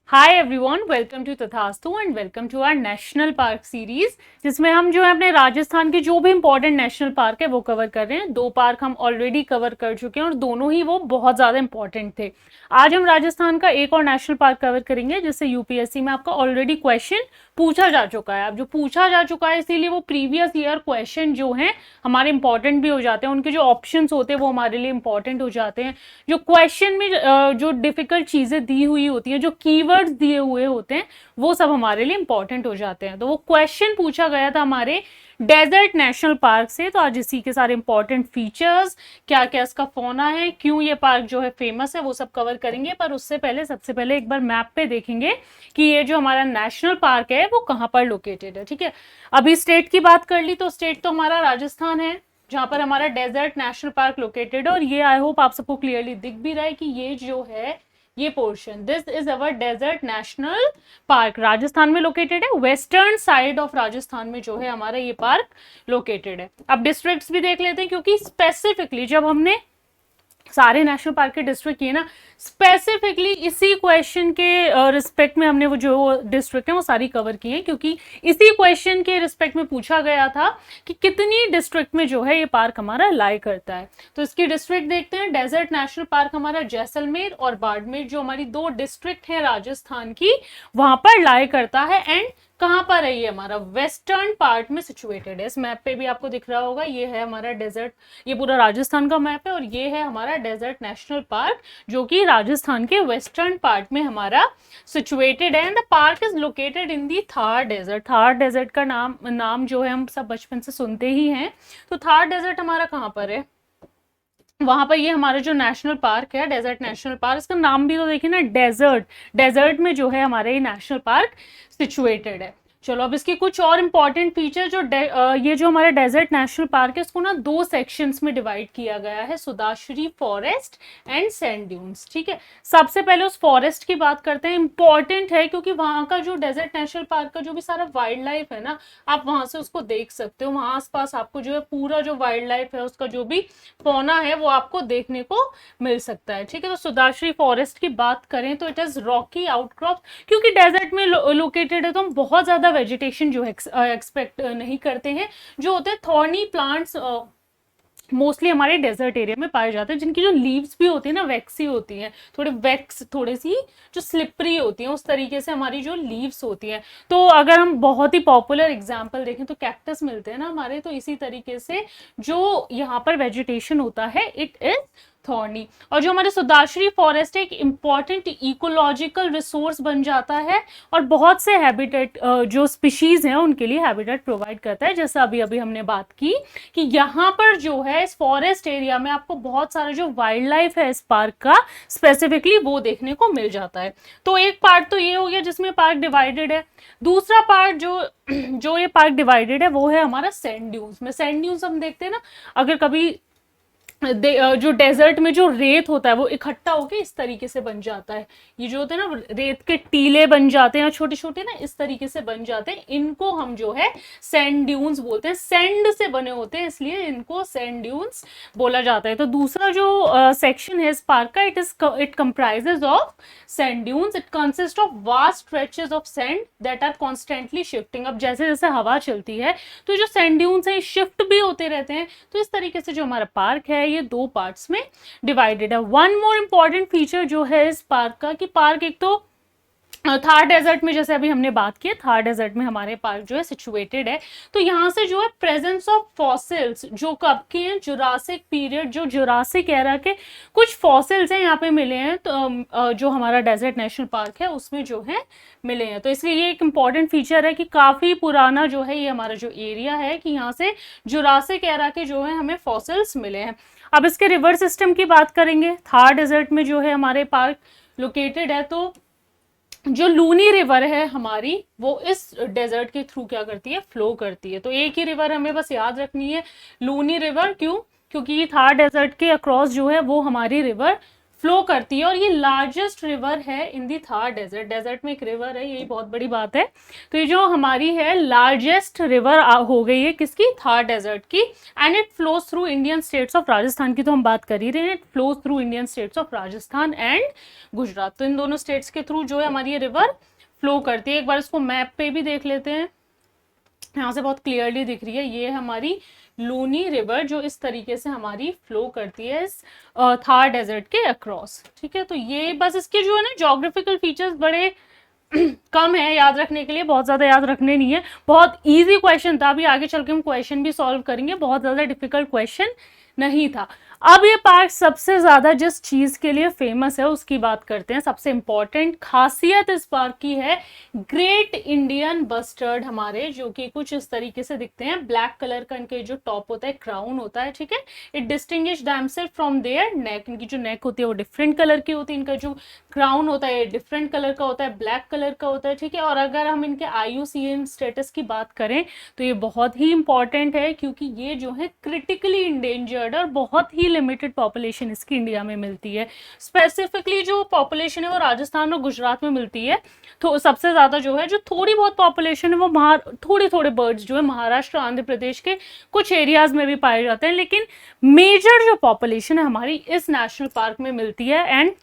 Hi everyone, welcome to Tathastu and welcome to our national park series, जिसमें हम जो है अपने राजस्थान के जो भी इंपॉर्टेंट नेशनल पार्क है वो कवर कर रहे हैं। दो पार्क हम ऑलरेडी कवर कर चुके हैं और दोनों ही वो बहुत ज़्यादा इंपॉर्टेंट थे। आज हम राजस्थान का एक और नेशनल पार्क कवर करेंगे जिससे यूपीएससी में आपका ऑलरेडी क्वेश्चन पूछा जा चुका है। अब जो पूछा जा चुका है इसीलिए वो प्रीवियस ईयर क्वेश्चन जो हैं हमारे इंपॉर्टेंट भी हो जाते हैं, उनके जो ऑप्शंस होते हैं वो हमारे लिए इंपॉर्टेंट हो जाते हैं। जो क्वेश्चन में जो डिफिकल्ट चीज़ें दी हुई होती है, जो कीवर्ड्स दिए हुए होते हैं, वो सब हमारे लिए इंपॉर्टेंट हो जाते हैं। तो वो क्वेश्चन पूछा गया था हमारे डेजर्ट नेशनल पार्क से। तो आज इसी के सारे इंपॉर्टेंट फीचर्स, क्या क्या इसका फौना है, क्यों ये पार्क जो है फेमस है, वो सब कवर करेंगे। पर उससे पहले सबसे पहले एक बार मैप पे देखेंगे कि ये जो हमारा नेशनल पार्क है वो कहाँ पर लोकेटेड है। ठीक है, अभी स्टेट की बात कर ली तो स्टेट तो हमारा राजस्थान है जहां पर हमारा डेजर्ट नेशनल पार्क लोकेटेड है। और ये आई होप आप सबको क्लियरली दिख भी रहा है कि ये जो है ये portion, this is our desert national park, Rajasthan में लोकेटेड है। वेस्टर्न साइड ऑफ राजस्थान में जो है हमारा ये पार्क लोकेटेड है। अब डिस्ट्रिक्ट्स भी देख लेते हैं, क्योंकि स्पेसिफिकली जब हमने सारे नेशनल पार्क के डिस्ट्रिक्ट किए ना, स्पेसिफिकली इसी क्वेश्चन के रिस्पेक्ट में हमने वो जो डिस्ट्रिक्ट है वो सारी कवर की है, क्योंकि इसी क्वेश्चन के रिस्पेक्ट में पूछा गया था कि कितनी डिस्ट्रिक्ट में जो है ये पार्क हमारा लाई करता है। तो इसकी डिस्ट्रिक्ट देखते हैं। डेजर्ट नेशनल पार्क हमारा जैसलमेर और बाड़मेर, जो हमारी दो डिस्ट्रिक्ट है राजस्थान की, वहां पर लाई करता है। एंड कहां पर है ये हमारा? वेस्टर्न पार्ट में सिचुएटेड है। इस मैप पे भी आपको दिख रहा होगा, ये है हमारा डेजर्ट, ये पूरा राजस्थान का मैप है और ये है हमारा डेजर्ट नेशनल पार्क जो कि राजस्थान के वेस्टर्न पार्ट में हमारा सिचुएटेड है। And the park is located in the Thar desert. Thar desert का नाम जो है हम सब बचपन से सुनते ही हैं। तो थार डेजर्ट हमारा कहाँ पर है? वहां पर ये हमारा जो नेशनल पार्क है डेजर्ट नेशनल पार्क, इसका नाम भी तो देखिए ना, डेजर्ट। डेजर्ट में जो है हमारे ये नेशनल पार्क सिचुएटेड है। चलो अब इसके कुछ और इंपॉर्टेंट फीचर, ये जो हमारा डेजर्ट नेशनल पार्क है इसको ना दो सेक्शंस में डिवाइड किया गया है, सुदाश्री फॉरेस्ट एंड सैंड ड्यून्स। ठीक है, सबसे पहले उस फॉरेस्ट की बात करते हैं। इंपॉर्टेंट है क्योंकि वहां का जो डेजर्ट नेशनल पार्क का जो भी सारा वाइल्ड लाइफ है ना, आप वहां से उसको देख सकते हो। वहां आसपास आपको जो है पूरा जो वाइल्ड लाइफ है उसका जो भी फौना है वो आपको देखने को मिल सकता है। ठीक है, तो सुदाश्री फॉरेस्ट की बात करें तो इट इज रॉकी आउटक्रॉप, क्योंकि डेजर्ट में लोकेटेड है तो हम बहुत ज्यादा वेजिटेशन जो एक्सपेक्ट नहीं करते हैं। जो होते हैं थॉर्नी प्लांट्स मोस्टली हमारे डेजर्ट एरिया में पाए जाते हैं, जिनकी जो लीव्स भी होती है ना वैक्सी होती हैं, थोड़े वैक्स, थोड़ी सी जो स्लिपरी होती हैं, उस तरीके से हमारी जो लीव्स होती हैं। तो अगर हम बहुत ही पॉपुलर एग्जांपल देखें तो कैक्टस मिलते हैं ना हमारे, तो इसी तरीके से जो यहाँ पर वेजिटेशन होता है इट इज थॉर्नी। और जो हमारे सुदाश्री फॉरेस्ट एक इंपॉर्टेंट इकोलॉजिकल रिसोर्स बन जाता है और बहुत से हैबिटेट जो स्पीशीज हैं उनके लिए हैबिटेट प्रोवाइड करता है। जैसा अभी अभी हमने बात की कि यहाँ पर जो है इस फॉरेस्ट एरिया में आपको बहुत सारा जो वाइल्ड लाइफ है इस पार्क का स्पेसिफिकली वो देखने को मिल जाता है। तो एक पार्ट तो ये हो गया जिसमें पार्क डिवाइडेड है। दूसरा पार्ट जो ये पार्क डिवाइडेड है वो है हमारा सैंड ड्यून्स में। सैंड ड्यून्स हम देखते हैं ना, अगर कभी जो डेजर्ट में जो रेत होता है वो इकट्ठा होके इस तरीके से बन जाता है। ये जो होते हैं ना रेत के टीले बन जाते हैं छोटे छोटे ना, इस तरीके से बन जाते हैं। इनको हम जो है सैंड ड्यून्स बोलते हैं। सैंड से बने होते हैं इसलिए इनको सैंड ड्यून्स बोला जाता है। तो दूसरा जो सेक्शन है इस पार्क का, it comprises of sand dunes. It consist of vast stretches of sand that are constantly shifting. अब जैसे जैसे हवा चलती है तो जो सैंड ड्यून्स है शिफ्ट भी होते रहते हैं। तो इस तरीके से जो हमारा पार्क है ये दो पार्ट्स में डिवाइडेड है। वन मोर इंपॉर्टेंट फीचर जो है इस पार्क का, कि पार्क एक तो थार डेजर्ट में, जैसे अभी हमने बात की, थार डेजर्ट में हमारे पार्क जो है सिचुएटेड है। तो यहाँ से जो है प्रेजेंस ऑफ फॉसिल्स जो कब के हैं, जुरासिक पीरियड, जो जुरासिक एरा के कुछ फॉसिल्स हैं यहाँ पे मिले हैं। तो जो हमारा डेजर्ट नेशनल पार्क है उसमें जो है मिले हैं। तो इसलिए ये एक इंपॉर्टेंट फीचर है कि काफी पुराना जो है ये हमारा जो एरिया है, कि यहाँ से जुरासिक एरा के जो है हमें फॉसिल्स मिले हैं। अब इसके रिवर सिस्टम की बात करेंगे। थार डेजर्ट में जो है हमारे पार्क लोकेटेड है, तो जो लूनी रिवर है हमारी वो इस डेजर्ट के थ्रू क्या करती है, फ्लो करती है। तो एक ही रिवर हमें बस याद रखनी है, लूनी रिवर। क्यों? क्योंकि ये थार डेजर्ट के अक्रॉस जो है वो हमारी रिवर फ्लो करती है और ये लार्जेस्ट रिवर है इन दी थार डेजर्ट। डेजर्ट में एक रिवर है, यही बहुत बड़ी बात है। तो ये जो हमारी है लार्जेस्ट रिवर हो गई है किसकी, थार डेजर्ट की। And it flows through Indian states of Rajasthan की तो हम बात कर ही रहे हैं, it flows through Indian states of Rajasthan and Gujarat. तो इन दोनों स्टेट्स के थ्रू जो है हमारी ये रिवर फ्लो करती है। एक बार इसको मैप पे भी देख लेते हैं, यहाँ से बहुत क्लियरली दिख रही है, ये हमारी लूनी रिवर जो इस तरीके से हमारी फ्लो करती है इस थार डेजर्ट के अक्रॉस। ठीक है, तो ये बस इसके जो है ना ज्योग्राफिकल फीचर्स बड़े कम है याद रखने के लिए, बहुत ज्यादा याद रखने नहीं है। बहुत इजी क्वेश्चन था, अभी आगे चल के हम क्वेश्चन भी सॉल्व करेंगे, बहुत ज्यादा डिफिकल्ट क्वेश्चन नहीं था। अब ये पार्क सबसे ज्यादा जिस चीज के लिए फेमस है उसकी बात करते हैं। सबसे इंपॉर्टेंट खासियत इस पार्क की है ग्रेट इंडियन बस्टर्ड हमारे, जो कि कुछ इस तरीके से दिखते हैं। ब्लैक कलर का इनके जो टॉप होता है, क्राउन होता है, ठीक है। It distinguish themself from their neck, इनकी जो नेक होती है वो डिफरेंट कलर की होती है, इनका जो क्राउन होता है डिफरेंट कलर का होता है, ब्लैक कलर का होता है, ठीक है। और अगर हम इनके IUCN स्टेटस की बात करें तो ये बहुत ही इंपॉर्टेंट है, क्योंकि ये जो है क्रिटिकली इंडेंजर्ड और बहुत ही लिमिटेड पॉपुलेशन इसकी इंडिया में मिलती है। स्पेसिफिकली जो पॉपुलेशन है वो राजस्थान और गुजरात में मिलती है। तो सबसे ज्यादा जो है, जो थोड़ी बहुत पॉपुलेशन है वो थोड़े थोड़े बर्ड्स जो है महाराष्ट्र आंध्र प्रदेश के कुछ एरियाज में भी पाए जाते हैं, लेकिन मेजर जो पॉपुलेशन है हमारी इस नेशनल पार्क में मिलती है। And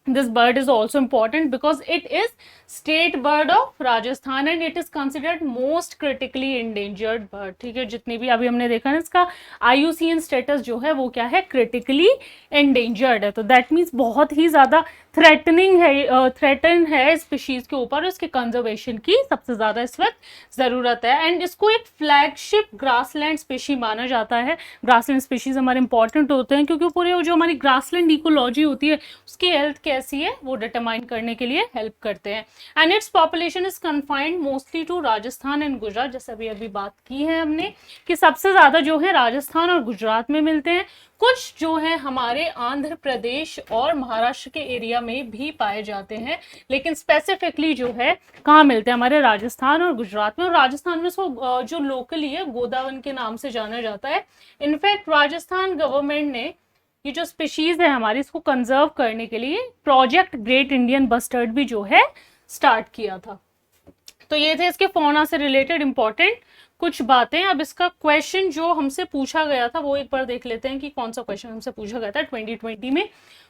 this bird is also important because it is state bird of Rajasthan and it is considered most critically endangered bird। ठीक है, जितनी भी अभी हमने देखा ना इसका IUCN स्टेटस जो है वो क्या है, क्रिटिकली एंडेंजर्ड है। तो दैट मीन्स बहुत ही ज्यादा थ्रेटन है स्पीशीज के ऊपर, इसके कंजर्वेशन की सबसे ज्यादा इस वक्त जरूरत है। एंड इसको एक फ्लैगशिप ग्रासलैंड स्पीशी माना जाता है। ग्रासलैंड स्पीशीज हमारे इंपॉर्टेंट होते हैं क्योंकि पूरे जो हमारी ग्रासलैंड इकोलॉजी होती है उसकी हेल्थ कैसी है वो डिटरमाइन करने के लिए हेल्प करते हैं। And its population is confined mostly to Rajasthan and Gujarat, जैसे अभी बात की है हमने कि सबसे ज्यादा जो है राजस्थान और गुजरात में मिलते हैं। कुछ जो है हमारे आंध्र प्रदेश और महाराष्ट्र के एरिया में भी पाए जाते हैं, लेकिन स्पेसिफिकली जो है कहाँ मिलते हैं, हमारे राजस्थान और गुजरात में। और राजस्थान में इसको जो लोकली है गोदावन के नाम से जाना जाता है। इनफैक्ट राजस्थान गवर्नमेंट ने ये जो स्पीशीज है हमारी इसको कंजर्व करने के लिए प्रोजेक्ट ग्रेट इंडियन बस्टर्ड भी जो है स्टार्ट किया था। तो ये थे इसके फौना से रिलेटेड इंपॉर्टेंट कुछ बातें। अब इसका क्वेश्चन जो हमसे पूछा गया था वो एक बार देख लेते हैं कि कौन सा क्वेश्चन हमसे पूछा गया था 2020 में।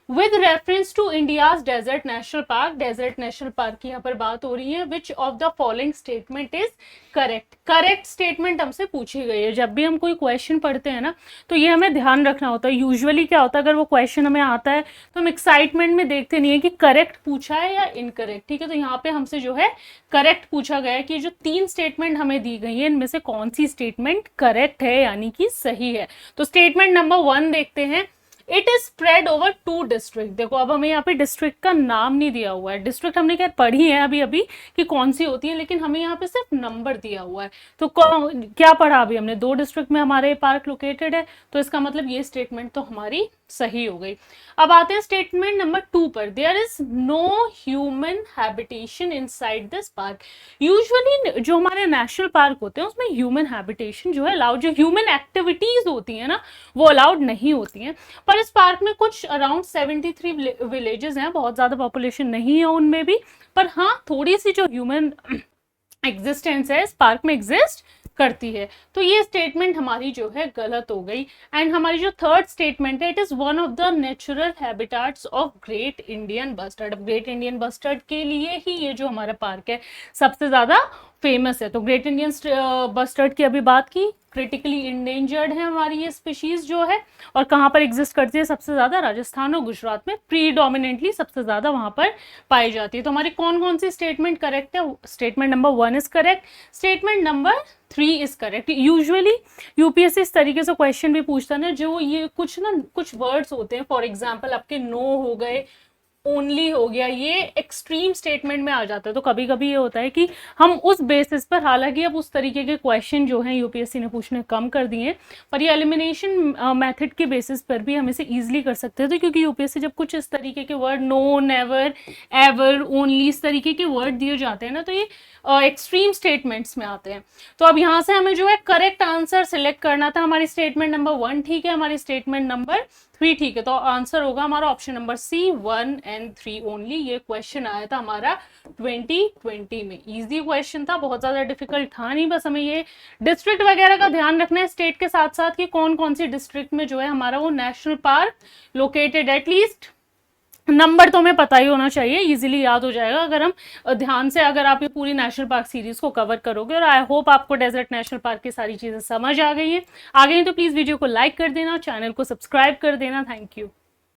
With reference to India's desert national park, desert national park की यहाँ पर बात हो रही है, which of the following statement is correct. Correct statement हमसे पूछी गई है। जब भी हम कोई क्वेश्चन पढ़ते हैं ना तो ये हमें ध्यान रखना होता है। यूजुअली क्या होता है, अगर वो क्वेश्चन हमें आता है तो हम एक्साइटमेंट में देखते नहीं है कि करेक्ट पूछा है या इनकरेक्ट, ठीक है। तो यहाँ पे हमसे जो है करेक्ट पूछा गया है कि जो 3 स्टेटमेंट हमें दी गई है इनमें से कौन सी स्टेटमेंट करेक्ट है यानी कि सही है। तो स्टेटमेंट नंबर 1 देखते हैं। It is spread over 2 district. देखो अब हमें यहाँ पे डिस्ट्रिक्ट का नाम नहीं दिया हुआ है। डिस्ट्रिक्ट हमने क्या पढ़ी है अभी कि कौन सी होती है, लेकिन हमें यहाँ पे सिर्फ नंबर दिया हुआ है। तो क्या पढ़ा अभी हमने, 2 डिस्ट्रिक्ट में हमारे पार्क लोकेटेड है, तो इसका मतलब ये स्टेटमेंट तो हमारी सही हो गई। अब आते हैं स्टेटमेंट नंबर 2 पर। There is no human habitation inside this park. Usually जो हमारे नेशनल पार्क होते हैं उसमें ह्यूमन हैबिटेशन जो है अलाउड, जो ह्यूमन एक्टिविटीज होती है ना वो अलाउड नहीं होती हैं। पर इस पार्क में कुछ अराउंड 73 विलेजेस हैं, बहुत ज्यादा पॉपुलेशन नहीं है उनमें भी, पर हाँ थोड़ी सी जो ह्यूमन एग्जिस्टेंस है इस पार्क में एग्जिस्ट करती है। तो ये स्टेटमेंट हमारी जो है गलत हो गई। एंड हमारी जो थर्ड स्टेटमेंट है, it is one of the natural habitats of great Indian bustard. Great Indian bustard के लिए ही ये जो हमारा पार्क है सबसे ज्यादा फेमस है। तो ग्रेट इंडियन बस्टर्ड की अभी बात की, क्रिटिकली इंडेंजर्ड है हमारी ये स्पीशीज जो है, और कहाँ पर एग्जिस्ट करती है सबसे ज्यादा, राजस्थान और गुजरात में प्रीडोमिनेंटली सबसे ज्यादा वहां पर पाई जाती है। तो हमारी कौन कौन सी स्टेटमेंट करेक्ट है, statement number 1 is correct, statement number 3 is correct. Usually UPSC इस तरीके से क्वेश्चन भी पूछता है ना, जो ये कुछ वर्ड्स होते हैं, फॉर एग्जाम्पल आपके नो हो गए, ओनली हो गया, ये एक्सट्रीम स्टेटमेंट में आ जाता है। तो कभी कभी ये होता है कि हम उस बेसिस पर, हालांकि अब उस तरीके के क्वेश्चन जो हैं यूपीएससी ने पूछने कम कर दिए हैं, पर ये एलिमिनेशन मेथड के बेसिस पर भी हम इसे इजीली कर सकते हैं। तो क्योंकि यूपीएससी जब कुछ इस तरीके के word no, never, ever, only इस तरीके के वर्ड दिए जाते हैं ना, तो ये एक्सट्रीम स्टेटमेंट्स में आते हैं। तो अब यहाँ से हमें जो है करेक्ट आंसर सिलेक्ट करना था। हमारी स्टेटमेंट नंबर 1 ठीक है, हमारी स्टेटमेंट नंबर 3 ठीक है, तो आंसर होगा हमारा option number C 1 and 3 only. ये क्वेश्चन आया था हमारा 2020 में। इजी क्वेश्चन था, बहुत ज्यादा डिफिकल्ट था नहीं, बस हमें ये डिस्ट्रिक्ट वगैरह का ध्यान रखना है स्टेट के साथ साथ कि कौन कौन सी डिस्ट्रिक्ट में जो है हमारा वो national park located. At least number तो हमें पता ही होना चाहिए, इजीली याद हो जाएगा अगर हम ध्यान से, अगर आप ये पूरी नेशनल पार्क सीरीज को कवर करोगे। और आई होप आपको डेजर्ट नेशनल पार्क की सारी चीजें समझ आ गई है। आ गई तो प्लीज वीडियो को लाइक कर देना, चैनल को सब्सक्राइब कर देना। Thank you.